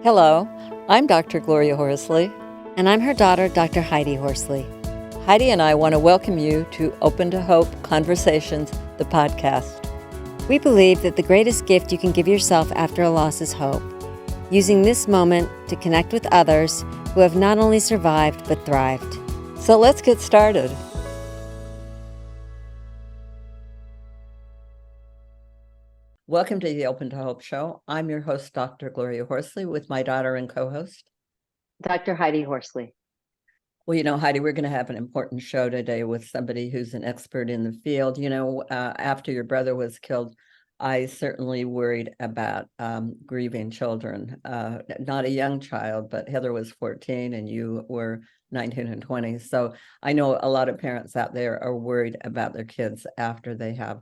Hello, I'm Dr. Gloria Horsley. And I'm her daughter, Dr. Heidi Horsley. Heidi and I want to welcome you to Open to Hope Conversations, the podcast. We believe that the greatest gift you can give yourself after a loss is hope, using this moment to connect with others who have not only survived but thrived. So let's get started. Welcome to the Open to Hope show. I'm your host, Dr. Gloria Horsley, with my daughter and co-host, Dr. Heidi Horsley. Well, Heidi, we're going to have an important show today with somebody who's an expert in the field. After your brother was killed, I certainly worried about grieving children. Not a young child, but Heather was 14 and you were 19 and 20. So I know a lot of parents out there are worried about their kids after they have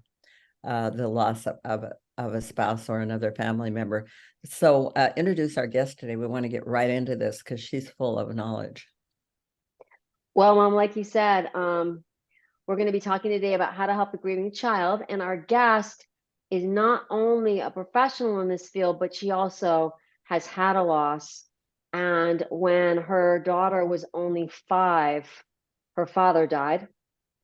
the loss of a spouse or another family member. So introduce our guest today. We want to get right into this because she's full of knowledge. Well, Mom, like you said, we're going to be talking today about how to help a grieving child. And our guest is not only a professional in this field, but she also has had a loss. And when her daughter was only 5, her father died,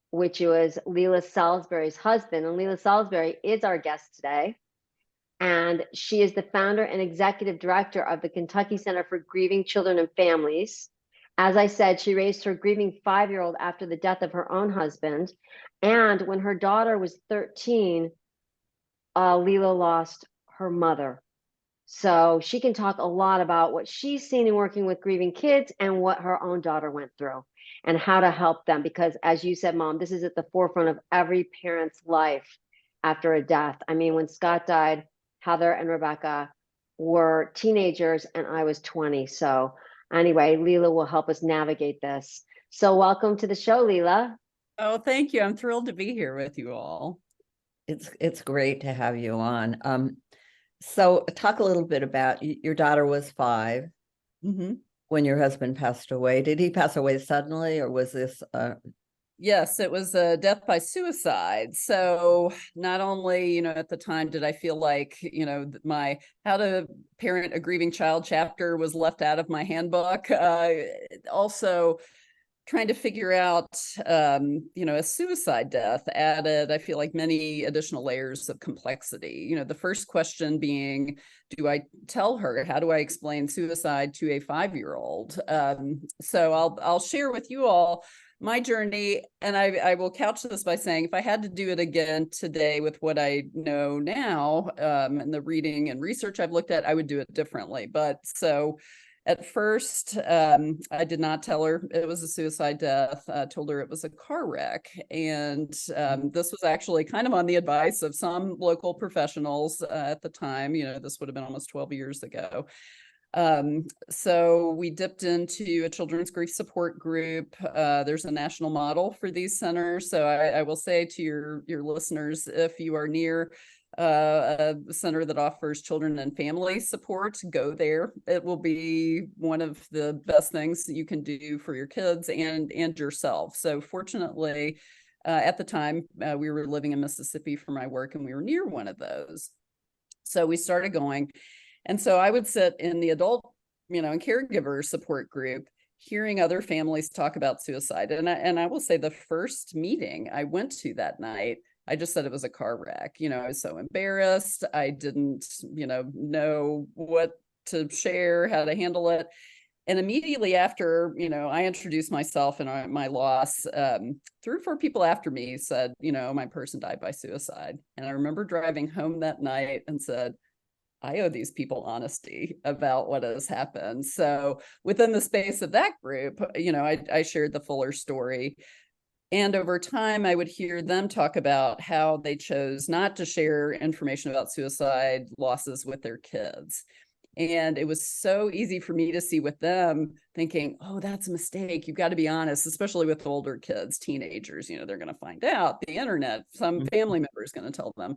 which was Leilas Salisbury's husband. And Leila Salisbury is our guest today. And she is the founder and executive director of the Kentucky Center for Grieving Children and Families. As I said, she raised her grieving 5-year-old after the death of her own husband. And when her daughter was 13, Leila lost her mother. So she can talk a lot about what she's seen in working with grieving kids and what her own daughter went through and how to help them. Because as you said, Mom, this is at the forefront of every parent's life after a death. I mean, when Scott died, Heather and Rebecca were teenagers and I was 20. So anyway, Leila will help us navigate this. So welcome to the show, Leila. Oh, thank you. I'm thrilled to be here with you all. It's great to have you on. So talk a little bit about your daughter was 5 when your husband passed away. Did he pass away suddenly or was this Yes, it was a death by suicide. So not only, at the time did I feel like, my how to parent a grieving child chapter was left out of my handbook. Also trying to figure out, a suicide death added, I feel like, many additional layers of complexity. The first question being, do I tell her? How do I explain suicide to a 5-year-old? So I'll share with you all my journey, and I will couch this by saying, if I had to do it again today with what I know now, and the reading and research I've looked at, I would do it differently. But so at first, I did not tell her it was a suicide death. I told her it was a car wreck. And this was actually kind of on the advice of some local professionals at the time. This would have been almost 12 years ago. So we dipped into a children's grief support group. There's a national model for these centers. So I will say to your listeners, if you are near a center that offers children and family support, go there. It will be one of the best things that you can do for your kids and yourself. So fortunately, at the time, we were living in Mississippi for my work, and we were near one of those. So we started going. And so I would sit in the adult, and caregiver support group, hearing other families talk about suicide. And I will say the first meeting I went to that night, I just said it was a car wreck. I was so embarrassed. I didn't, know what to share, how to handle it. And immediately after, I introduced myself and my loss, 3 or 4 people after me said, my person died by suicide. And I remember driving home that night and said, I owe these people honesty about what has happened. So within the space of that group, I shared the fuller story. And over time, I would hear them talk about how they chose not to share information about suicide losses with their kids. And it was so easy for me to see with them thinking, oh, that's a mistake. You've got to be honest, especially with older kids, teenagers, they're going to find out the internet, some family member is going to tell them.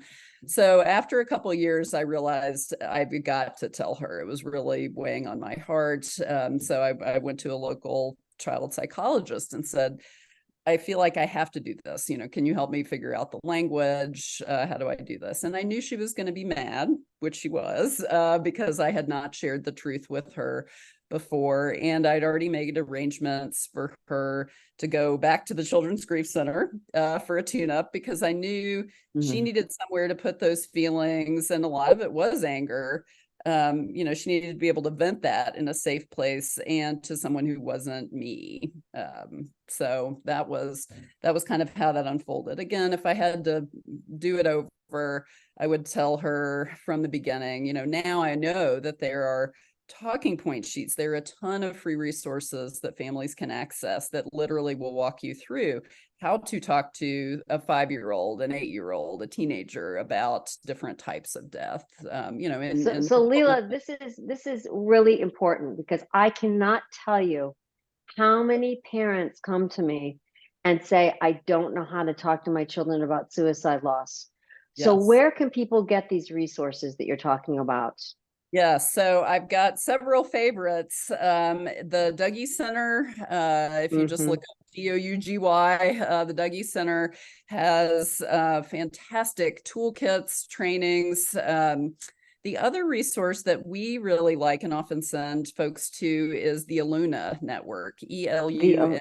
So after a couple of years, I realized I've got to tell her. It was really weighing on my heart. So I went to a local child psychologist and said, I feel like I have to do this. Can you help me figure out the language? How do I do this? And I knew she was going to be mad, which she was, because I had not shared the truth with her before. And I'd already made arrangements for her to go back to the Children's Grief Center for a tune-up, because I knew she needed somewhere to put those feelings. And a lot of it was anger. She needed to be able to vent that in a safe place and to someone who wasn't me. So that was kind of how that unfolded. Again, if I had to do it over, I would tell her from the beginning, now I know that there are talking point sheets. There are a ton of free resources that families can access that literally will walk you through how to talk to a 5-year-old, an 8-year-old, a teenager about different types of death. So Leila, this is really important, because I cannot tell you how many parents come to me and say, I don't know how to talk to my children about suicide loss. So Yes. where can people get these resources that you're talking about? Yeah, so I've got several favorites. The Dougie Center, if you just look up DOUGY, the Dougie Center has fantastic toolkits, trainings. The other resource that we really like and often send folks to is the Eluna Network, ELUNA.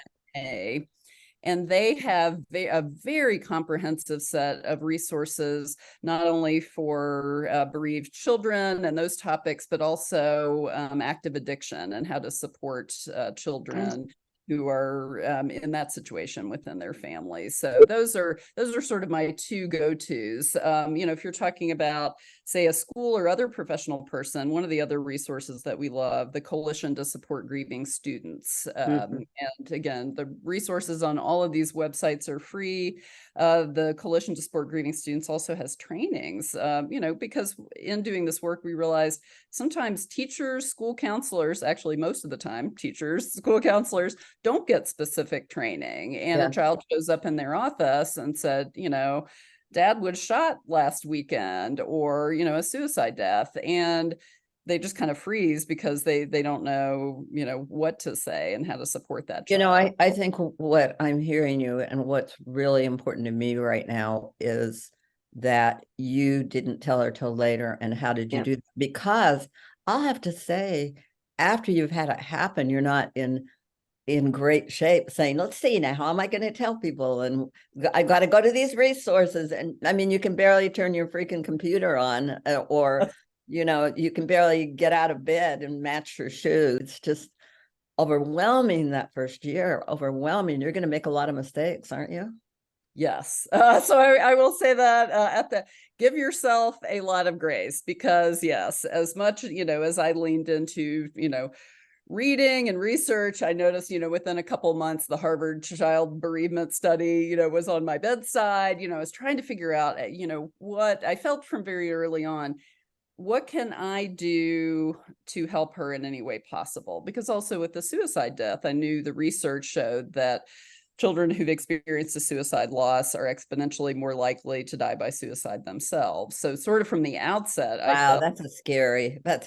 And they have a very comprehensive set of resources, not only for bereaved children and those topics, but also active addiction and how to support children who are in that situation within their families. So those are sort of my two go-tos. If you're talking about, say, a school or other professional person, one of the other resources that we love, the Coalition to Support Grieving Students. And again, the resources on all of these websites are free. The Coalition to Support Grieving Students also has trainings, because in doing this work, we realized sometimes teachers, school counselors, actually most of the time, teachers, school counselors don't get specific training. And a child shows up in their office and said, Dad was shot last weekend, or, a suicide death. And they just kind of freeze because they don't know, what to say and how to support that child. I think what I'm hearing you and what's really important to me right now is that you didn't tell her till later. And how did you do that? Because I'll have to say, after you've had it happen, you're not in great shape saying, let's see now, how am I going to tell people? And I got to go to these resources. And I mean, you can barely turn your freaking computer on, or, you can barely get out of bed and match your shoes. It's just overwhelming that first year, overwhelming. You're going to make a lot of mistakes, aren't you? Yes. So I will say that give yourself a lot of grace, because yes, as much, as I leaned into, reading and research, I noticed, within a couple of months, the Harvard Child Bereavement Study, was on my bedside. I was trying to figure out, what I felt from very early on. What can I do to help her in any way possible? Because also with the suicide death, I knew the research showed that children who've experienced a suicide loss are exponentially more likely to die by suicide themselves. So sort of from the outset, I felt, that's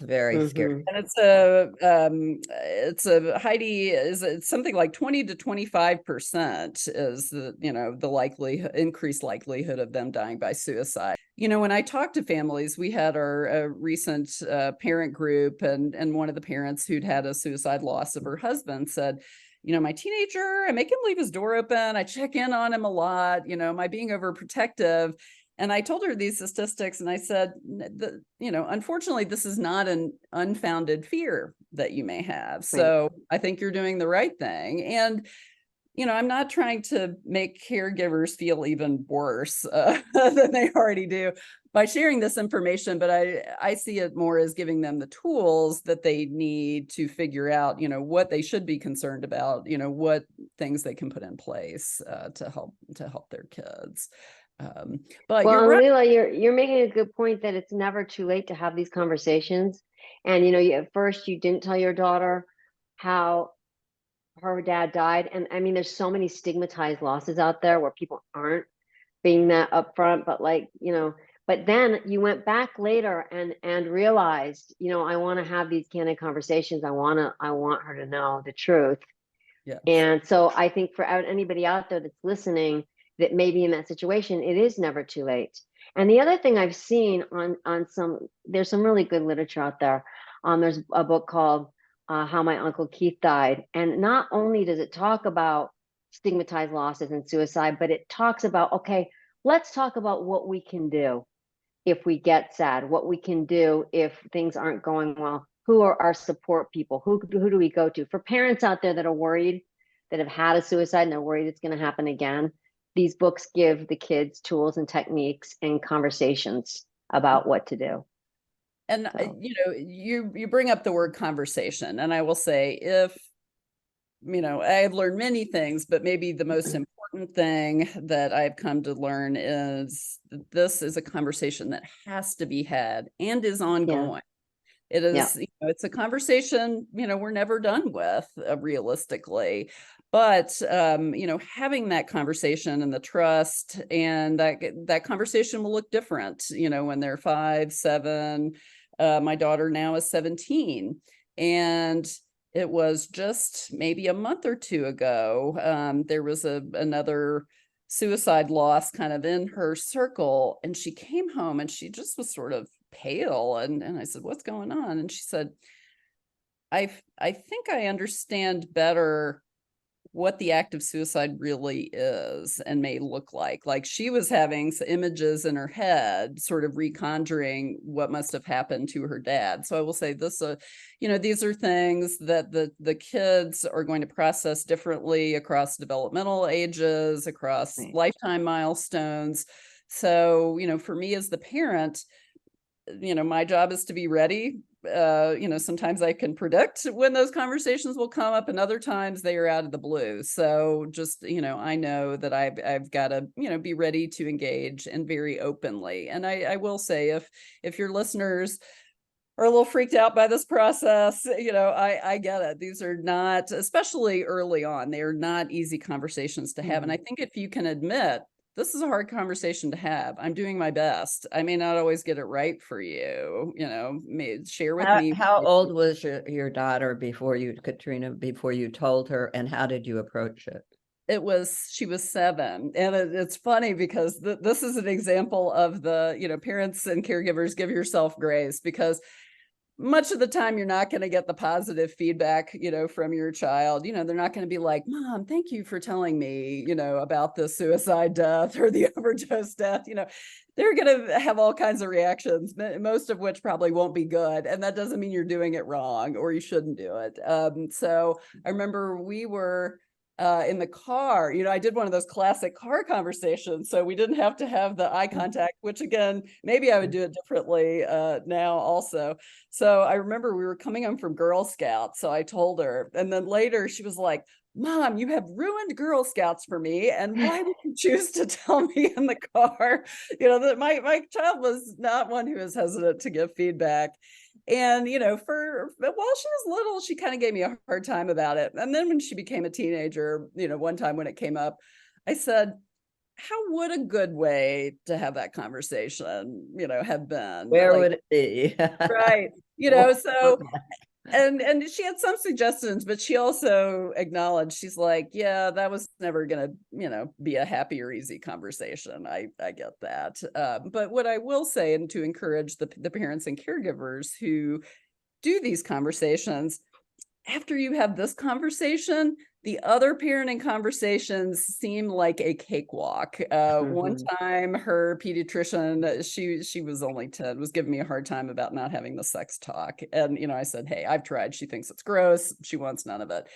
very scary. and it's a Heidi, it's something like 20 to 25% is the increased likelihood of them dying by suicide. When I talk to families, we had our recent parent group, and one of the parents who'd had a suicide loss of her husband said, my teenager, I make him leave his door open. I check in on him a lot. Am I being overprotective? And I told her these statistics, and I said, unfortunately, this is not an unfounded fear that you may have. So I think you're doing the right thing. And, I'm not trying to make caregivers feel even worse than they already do by sharing this information, but I see it more as giving them the tools that they need to figure out, what they should be concerned about, what things they can put in place to help their kids. But well, you're right. Leila, you're making a good point that it's never too late to have these conversations. And at first you didn't tell your daughter how her dad died, and I mean, there's so many stigmatized losses out there where people aren't being that upfront. But but then you went back later and realized, I want to have these candid conversations. I want her to know the truth. Yeah. And so I think for anybody out there that's listening that may be in that situation, it is never too late. And the other thing I've seen there's some really good literature out there. There's a book called How My Uncle Keith Died. And not only does it talk about stigmatized losses and suicide, but it talks about, okay, let's talk about what we can do if we get sad, what we can do if things aren't going well. Who are our support people? Who do we go to? For parents out there that are worried, that have had a suicide and they're worried it's going to happen again, these books give the kids tools and techniques and conversations about what to do. And So. you bring up the word conversation, and I will say, if I've learned many things, but maybe the most important thing that I've come to learn is that this is a conversation that has to be had and is ongoing. It is, it's a conversation, we're never done with realistically, but, having that conversation and the trust, and that conversation will look different, when they're 5, 7, my daughter now is 17. And it was just maybe a month or two ago, there was another suicide loss kind of in her circle, and she came home and she just was sort of pale, and I said, what's going on? And she said, I think I understand better what the act of suicide really is and may look like. Like, she was having some images in her head, sort of reconjuring what must have happened to her dad. So I will say this, these are things that the kids are going to process differently across developmental ages, across lifetime milestones. So, for me as the parent, my job is to be ready. Sometimes I can predict when those conversations will come up, and other times they are out of the blue. So just, I know that I've got to, be ready to engage, and very openly. And I will say, if your listeners are a little freaked out by this process, I get it. These are not, especially early on, they are not easy conversations to have. And I think if you can admit, this is a hard conversation to have, I'm doing my best, I may not always get it right for you, share with me. How old was your daughter before you told her, and how did you approach it? She was 7. And it's funny because this is an example of the, parents and caregivers, give yourself grace, because much of the time you're not going to get the positive feedback, from your child. They're not going to be like, Mom, thank you for telling me, about the suicide death or the overdose death. They're going to have all kinds of reactions, most of which probably won't be good. And that doesn't mean you're doing it wrong or you shouldn't do it. So I remember we were in the car, I did one of those classic car conversations. So we didn't have to have the eye contact, which again, maybe I would do it differently now also. So I remember we were coming home from Girl Scouts. So I told her, and then later she was like, Mom, you have ruined Girl Scouts for me. And why did you choose to tell me in the car? That my child was not one who is hesitant to give feedback. And, while she was little, she kind of gave me a hard time about it. And then when she became a teenager, one time when it came up, I said, how would a good way to have that conversation, have been? Where would it be? Right. So, and she had some suggestions, but she also acknowledged, she's like, yeah, that was never going to, be a happy or easy conversation. I get that. But what I will say, and to encourage the parents and caregivers who do these conversations, after you have this conversation, the other parenting conversations seem like a cakewalk. One time her pediatrician, she was only 10, was giving me a hard time about not having the sex talk. And, I said, hey, I've tried. She thinks it's gross. She wants none of it.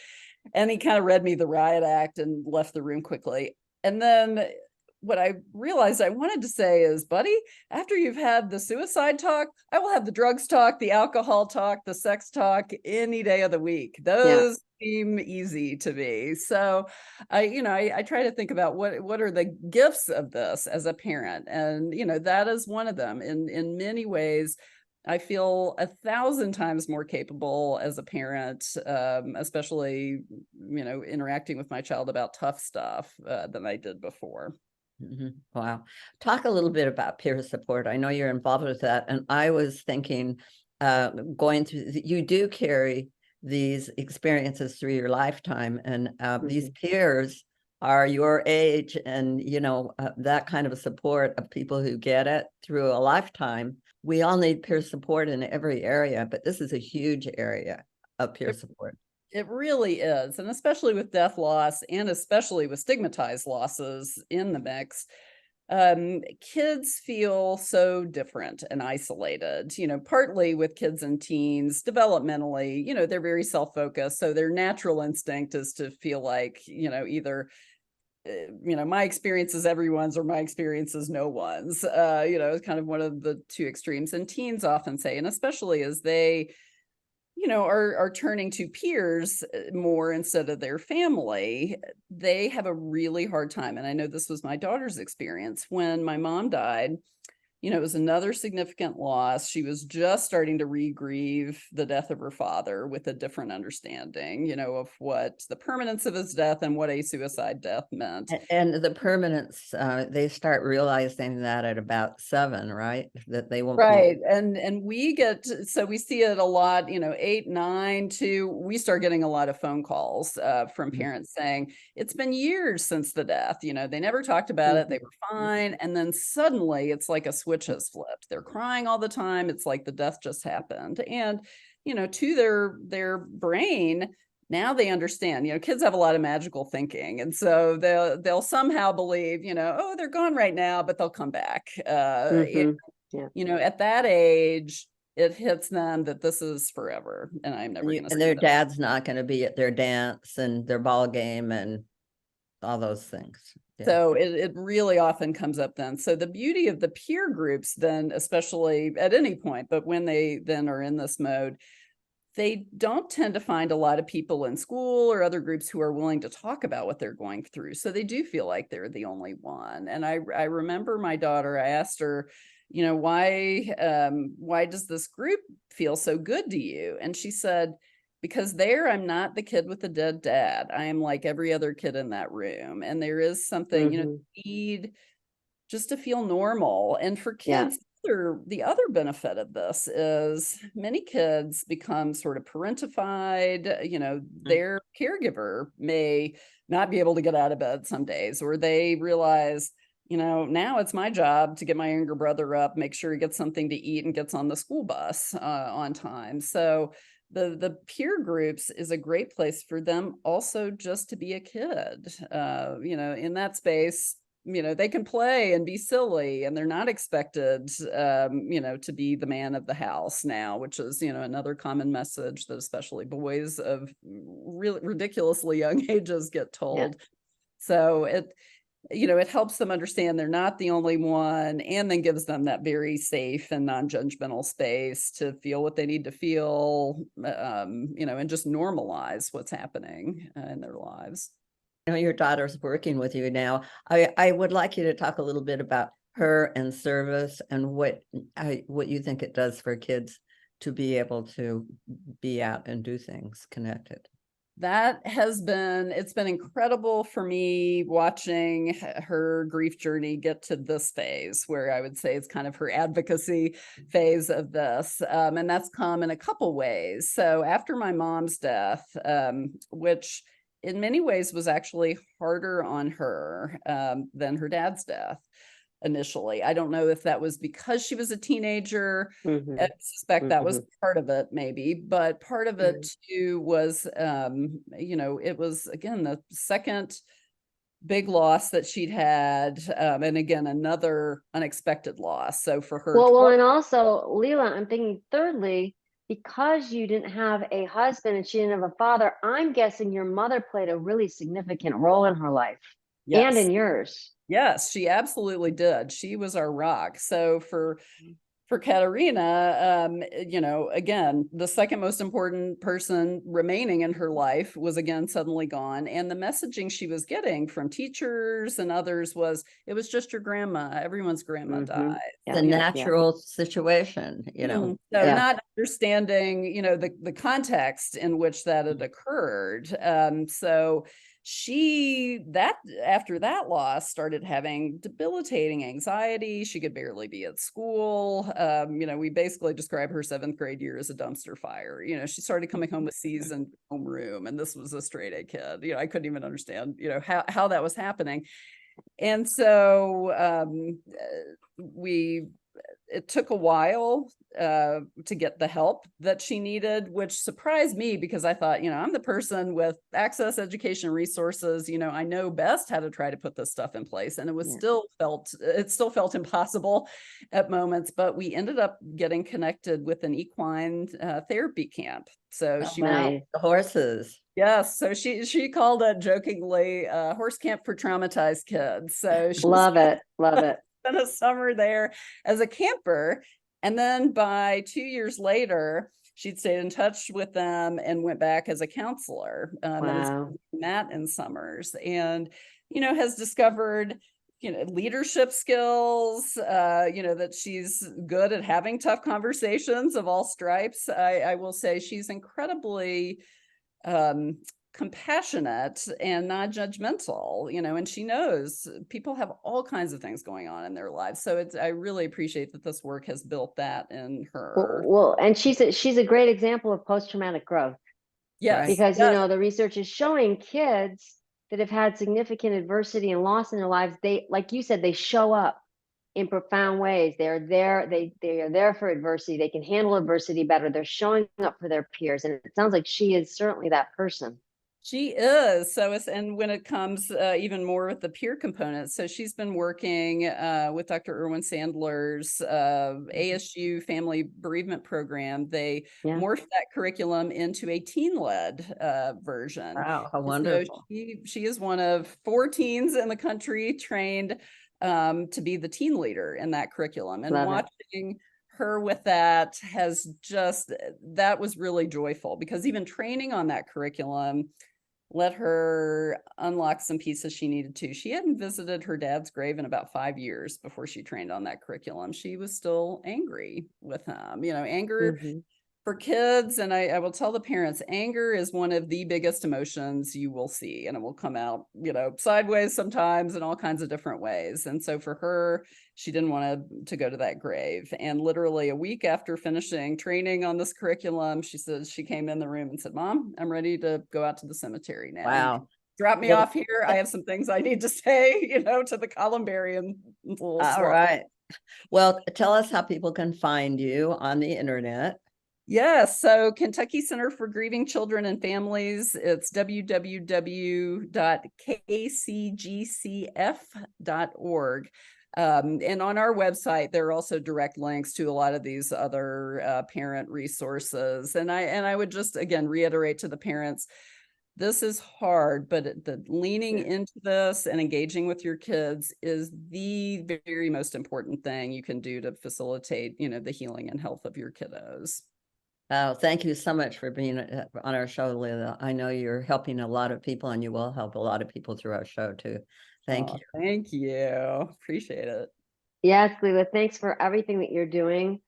And he kind of read me the riot act and left the room quickly. And then what I realized I wanted to say is, buddy, after you've had the suicide talk, I will have the drugs talk, the alcohol talk, the sex talk any day of the week. Those seem easy to me. So I try to think about what are the gifts of this as a parent. And, that is one of them. In many ways, I feel 1,000 times more capable as a parent, especially, interacting with my child about tough stuff than I did before. Wow. Talk a little bit about peer support. I know you're involved with that. And I was thinking, going through, you do carry these experiences through your lifetime. And these Mhm. peers are your age, and that kind of support of people who get it through a lifetime. We all need peer support in every area, but this is a huge area of peer support. It really is. And especially with death loss, and especially with stigmatized losses in the mix, kids feel so different and isolated, partly with kids and teens developmentally, they're very self-focused. So their natural instinct is to feel like, either my experience is everyone's or my experience is no one's. It's kind of one of the two extremes. And teens often say, and especially as they are turning to peers more instead of their family, they have a really hard time. And I know this was my daughter's experience when my mom died. It was another significant loss. She was just starting to re-grieve the death of her father with a different understanding, of what the permanence of his death and what a suicide death meant. And the permanence, they start realizing that at about 7, right? That they won't Right. And we see it a lot, 8, 9 too. We start getting a lot of phone calls from parents saying it's been years since the death. They never talked about it. They were fine. And then suddenly it's like a switch has flipped. They're crying all the time. It's like the death just happened. And, to their brain, now they understand, kids have a lot of magical thinking. And so they'll somehow believe, oh, they're gone right now, but they'll come back. Mhm. Yeah. At that age, it hits them that this is forever and I'm never going to see their them. dad's not going to be at their dance and their ball game and all those things. Yeah. So it really often comes up then. So the beauty of the peer groups then, especially at any point, but when they then are in this mode, they don't tend to find a lot of people in school or other groups who are willing to talk about what they're going through. So they do feel like they're the only one. And I remember my daughter, I asked her, why does this group feel so good to you? And she said, because there I'm not the kid with the dead dad. I am like every other kid in that room. And there is something, need just to feel normal. And for kids, the other benefit of this is many kids become sort of parentified, their caregiver may not be able to get out of bed some days, or they realize, now it's my job to get my younger brother up, make sure he gets something to eat and gets on the school bus on time. So the peer groups is a great place for them also just to be a kid, in that space. They can play and be silly, and they're not expected, to be the man of the house now, which is, another common message that especially boys of really ridiculously young ages get told. So it helps them understand they're not the only one, and then gives them that very safe and non-judgmental space to feel what they need to feel, and just normalize what's happening in their lives. Your daughter's working with you now. I would like you to talk a little bit about her and service and what you think it does for kids to be able to be out and do things connected. It's been incredible for me watching her grief journey get to this phase, where I would say it's kind of her advocacy phase of this. And that's come in a couple ways. So after my mom's death, which in many ways was actually harder on her than her dad's death initially. I don't know if that was because she was a teenager. I suspect that was part of it, maybe, but part of it too was, it was, again, the second big loss that she'd had. And again, another unexpected loss. So for her. Well, and also, Leila, I'm thinking thirdly, because you didn't have a husband and she didn't have a father, I'm guessing your mother played a really significant role in her life. Yes. And in yours. Yes, she absolutely did. She was our rock. So for Katerina, again, the second most important person remaining in her life was again suddenly gone. And the messaging she was getting from teachers and others was, it was just your grandma. Everyone's grandma died. The natural situation, So not understanding, the context in which that had occurred. So after that loss started having debilitating anxiety. She could barely be at school. We basically describe her 7th grade year as a dumpster fire. She started coming home with C's in homeroom, and this was a straight A kid. I couldn't even understand, how that was happening. And so it took a while to get the help that she needed, which surprised me because I thought, I'm the person with access, education, resources. I know best how to try to put this stuff in place. And it still felt impossible at moments, but we ended up getting connected with an equine therapy camp. So she the horses. Yes. So she called it jokingly horse camp for traumatized kids. So she Love it. spent a summer there as a camper. And then by 2 years later, she'd stayed in touch with them and went back as a counselor. Wow. Matt in summers, and, has discovered, leadership skills, that she's good at having tough conversations of all stripes. I will say she's incredibly compassionate and not judgmental, and she knows people have all kinds of things going on in their lives. So I really appreciate that this work has built that in her. Well, and she's a great example of post-traumatic growth. Yes. Because, the research is showing kids that have had significant adversity and loss in their lives, they, like you said, they show up in profound ways. They are there for adversity. They can handle adversity better. They're showing up for their peers. And it sounds like she is certainly that person. She is. And when it comes even more with the peer component, so she's been working with Dr. Erwin Sandler's ASU Family Bereavement Program. They morphed that curriculum into a teen-led version. Wow, how wonderful. So she is one of 4 teens in the country trained to be the teen leader in that curriculum. And watching her with that that was really joyful, because even training on that curriculum let her unlock some pieces she needed to. She hadn't visited her dad's grave in about 5 years before she trained on that curriculum. She was still angry with him, anger for kids. And I will tell the parents, anger is one of the biggest emotions you will see, and it will come out, sideways sometimes in all kinds of different ways. And so for her, she didn't want to go to that grave. And literally a week after finishing training on this curriculum, she says she came in the room and said, "Mom, I'm ready to go out to the cemetery now. Wow. Drop me off here. I have some things I need to say, to the columbarium." All right. Well, tell us how people can find you on the internet. Yes. So Kentucky Center for Grieving Children and Families, it's www.kcgcf.org. And on our website, there are also direct links to a lot of these other parent resources. And I would just, again, reiterate to the parents, this is hard, but the leaning into this and engaging with your kids is the very most important thing you can do to facilitate, the healing and health of your kiddos. Oh, thank you so much for being on our show, Leila. I know you're helping a lot of people, and you will help a lot of people through our show too. Thank you. Thank you. Appreciate it. Yes, Leila, thanks for everything that you're doing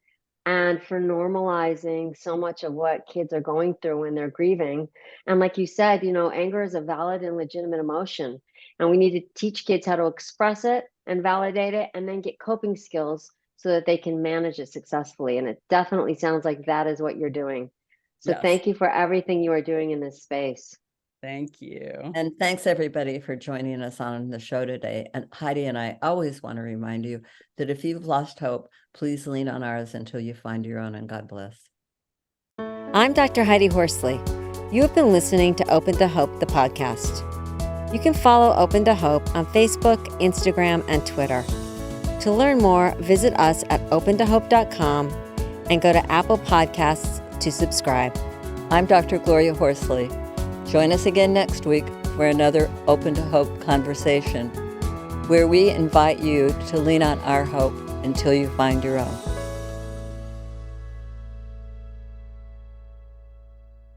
and for normalizing so much of what kids are going through when they're grieving. And like you said, anger is a valid and legitimate emotion, and we need to teach kids how to express it and validate it, and then get coping skills so that they can manage it successfully. And it definitely sounds like that is what you're doing. So Thank you for everything you are doing in this space. Thank you. And thanks everybody for joining us on the show today. And Heidi and I always want to remind you that if you've lost hope, please lean on ours until you find your own, and God bless. I'm Dr. Heidi Horsley. You have been listening to Open to Hope, the podcast. You can follow Open to Hope on Facebook, Instagram, and Twitter. To learn more, visit us at opentohope.com and go to Apple Podcasts to subscribe. I'm Dr. Gloria Horsley. Join us again next week for another Open to Hope conversation, where we invite you to lean on our hope until you find your own.